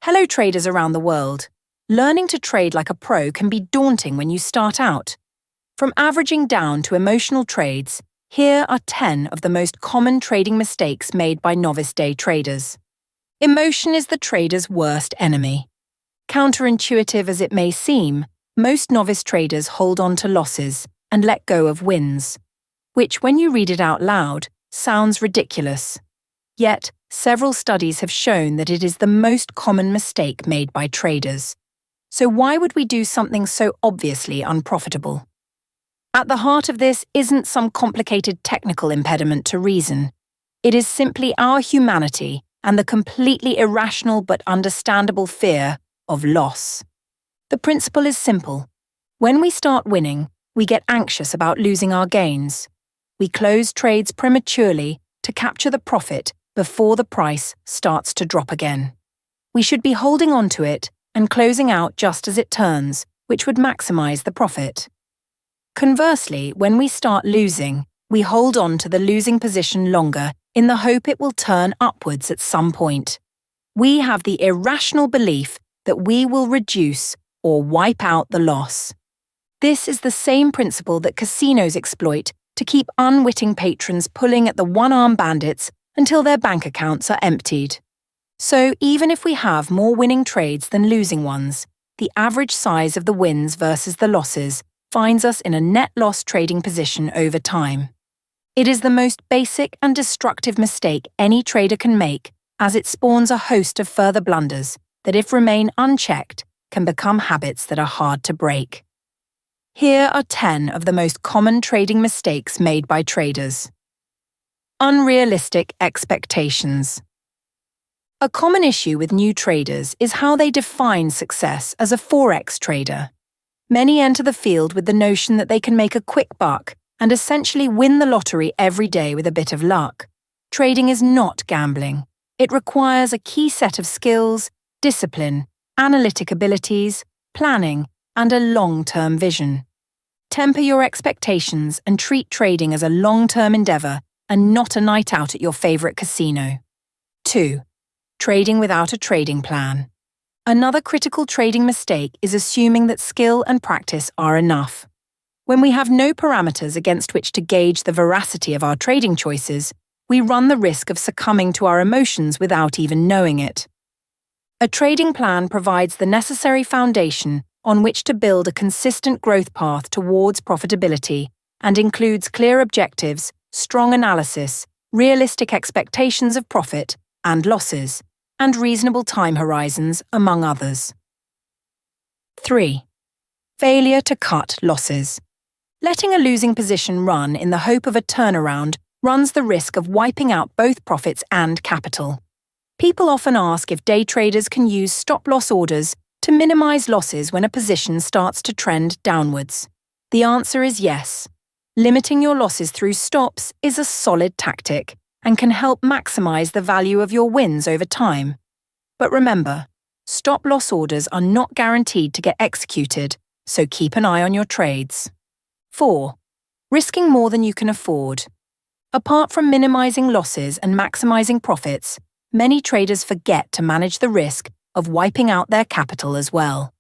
Hello traders around the world. Learning to trade like a pro can be daunting when you start out. From averaging down to emotional trades, here are 10 of the most common trading mistakes made by novice day traders. Emotion is the trader's worst enemy. Counterintuitive as it may seem, most novice traders hold on to losses and let go of wins, which, when you read it out loud, sounds ridiculous. Yet, several studies have shown that it is the most common mistake made by traders. So why would we do something so obviously unprofitable? At the heart of this isn't some complicated technical impediment to reason. It is simply our humanity and the completely irrational but understandable fear of loss. The principle is simple. When we start winning, we get anxious about losing our gains. We close trades prematurely to capture the profit before the price starts to drop again. We should be holding on to it and closing out just as it turns, which would maximize the profit. Conversely, when we start losing, we hold on to the losing position longer in the hope it will turn upwards at some point. We have the irrational belief that we will reduce or wipe out the loss. This is the same principle that casinos exploit to keep unwitting patrons pulling at the one-arm bandits until their bank accounts are emptied. So even if we have more winning trades than losing ones, the average size of the wins versus the losses finds us in a net loss trading position over time. It is the most basic and destructive mistake any trader can make, as it spawns a host of further blunders that, if remain unchecked, can become habits that are hard to break. Here are 10 of the most common trading mistakes made by traders. Unrealistic expectations. A common issue with new traders is how they define success as a forex trader. Many enter the field with the notion that they can make a quick buck and essentially win the lottery every day with a bit of luck. Trading is not gambling. It requires a key set of skills, discipline, analytic abilities, planning, and a long-term vision. Temper your expectations and treat trading as a long-term endeavor and not a night out at your favorite casino. 2. Trading without a trading plan. Another critical trading mistake is assuming that skill and practice are enough. When we have no parameters against which to gauge the veracity of our trading choices, we run the risk of succumbing to our emotions without even knowing it. A trading plan provides the necessary foundation on which to build a consistent growth path towards profitability and includes clear objectives, strong analysis, realistic expectations of profit and losses, and reasonable time horizons, among others. 3. Failure to cut losses. Letting a losing position run in the hope of a turnaround runs the risk of wiping out both profits and capital. People often ask if day traders can use stop-loss orders to minimize losses when a position starts to trend downwards. The answer is yes. Limiting your losses through stops is a solid tactic and can help maximize the value of your wins over time. But remember, stop-loss orders are not guaranteed to get executed, so keep an eye on your trades. 4. Risking more than you can afford. Apart from minimizing losses and maximizing profits, many traders forget to manage the risk of wiping out their capital as well.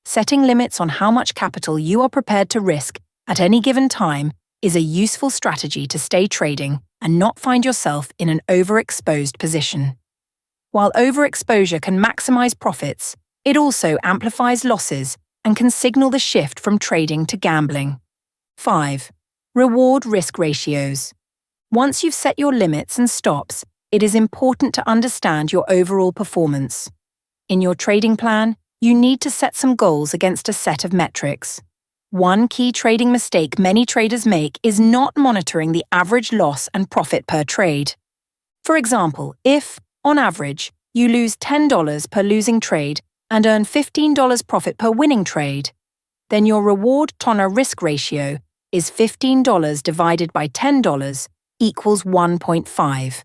Setting limits on how much capital you are prepared to risk at any given time is a useful strategy to stay trading and not find yourself in an overexposed position. While overexposure can maximize profits, it also amplifies losses and can signal the shift from trading to gambling. 5. Reward-risk ratios. Once you've set your limits and stops, it is important to understand your overall performance. In your trading plan, you need to set some goals against a set of metrics. One key trading mistake many traders make is not monitoring the average loss and profit per trade. For example, if, on average, you lose $10 per losing trade and earn $15 profit per winning trade, then your reward-to-risk ratio is $15 divided by $10 equals 1.5.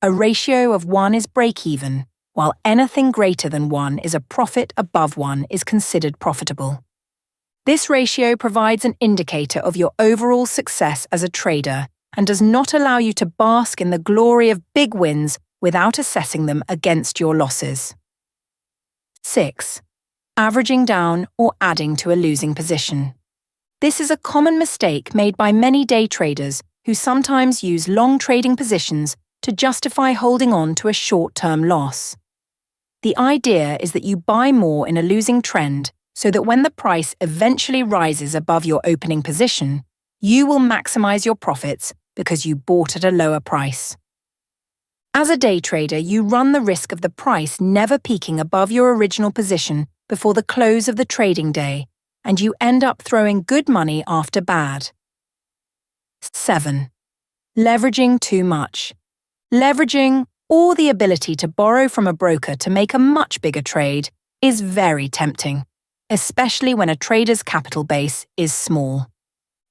A ratio of 1 is break-even, while anything greater than 1 is a profit above 1 is considered profitable. This ratio provides an indicator of your overall success as a trader and does not allow you to bask in the glory of big wins without assessing them against your losses. 6. Averaging down or adding to a losing position. This is a common mistake made by many day traders who sometimes use long trading positions to justify holding on to a short-term loss. The idea is that you buy more in a losing trend so that when the price eventually rises above your opening position, you will maximize your profits because you bought at a lower price. As a day trader, you run the risk of the price never peaking above your original position before the close of the trading day, and you end up throwing good money after bad. 7. Leveraging too much. Leveraging, or the ability to borrow from a broker to make a much bigger trade, is very tempting, especially when a trader's capital base is small.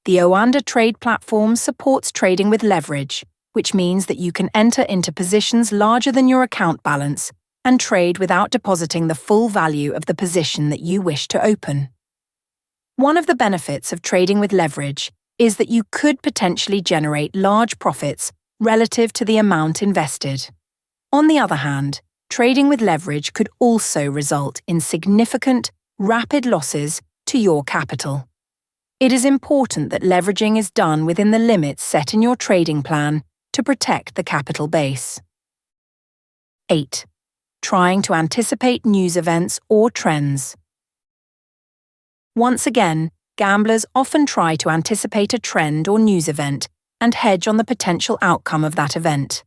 The Oanda trade platform supports trading with leverage, which means that you can enter into positions larger than your account balance and trade without depositing the full value of the position that you wish to open. One of the benefits of trading with leverage is that you could potentially generate large profits relative to the amount invested. On the other hand, trading with leverage could also result in significant, rapid losses to your capital. It is important that leveraging is done within the limits set in your trading plan to protect the capital base. 8. Trying to anticipate news events or trends. Once again, gamblers often try to anticipate a trend or news event and hedge on the potential outcome of that event.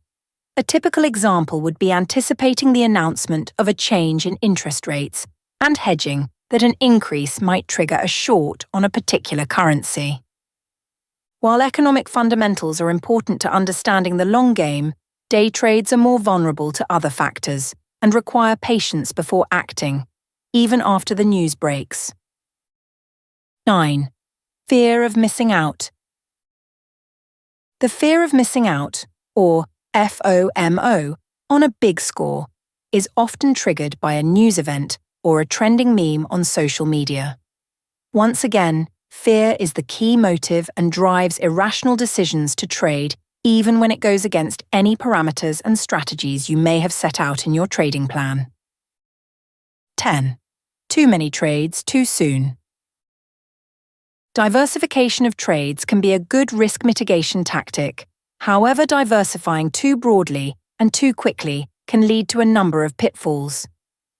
A typical example would be anticipating the announcement of a change in interest rates and hedging that an increase might trigger a short on a particular currency. While economic fundamentals are important to understanding the long game, day trades are more vulnerable to other factors and require patience before acting, even after the news breaks. 9. Fear of missing out. The fear of missing out, or FOMO, on a big score, is often triggered by a news event or a trending meme on social media. Once again, fear is the key motive and drives irrational decisions to trade even when it goes against any parameters and strategies you may have set out in your trading plan. 10. Too many trades too soon. Diversification of trades can be a good risk mitigation tactic. However, diversifying too broadly and too quickly can lead to a number of pitfalls.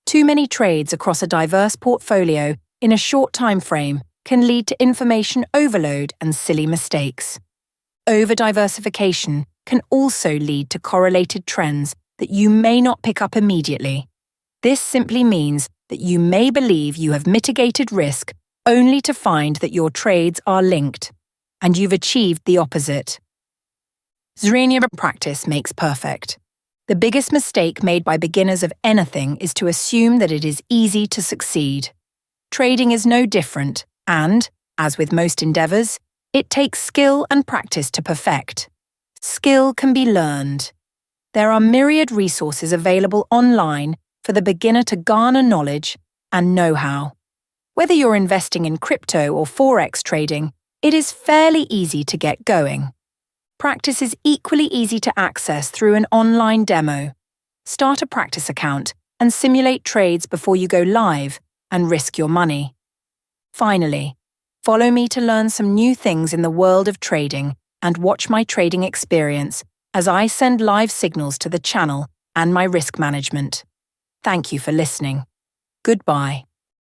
Too many trades across a diverse portfolio in a short time frame can lead to information overload and silly mistakes. Over-diversification can also lead to correlated trends that you may not pick up immediately. This simply means that you may believe you have mitigated risk only to find that your trades are linked, and you've achieved the opposite. Zrenia practice makes perfect. The biggest mistake made by beginners of anything is to assume that it is easy to succeed. Trading is no different, and, as with most endeavors, it takes skill and practice to perfect. Skill can be learned. There are myriad resources available online for the beginner to garner knowledge and know-how. Whether you're investing in crypto or forex trading, it is fairly easy to get going. Practice is equally easy to access through an online demo. Start a practice account and simulate trades before you go live and risk your money. Finally, follow me to learn some new things in the world of trading and watch my trading experience as I send live signals to the channel and my risk management. Thank you for listening. Goodbye.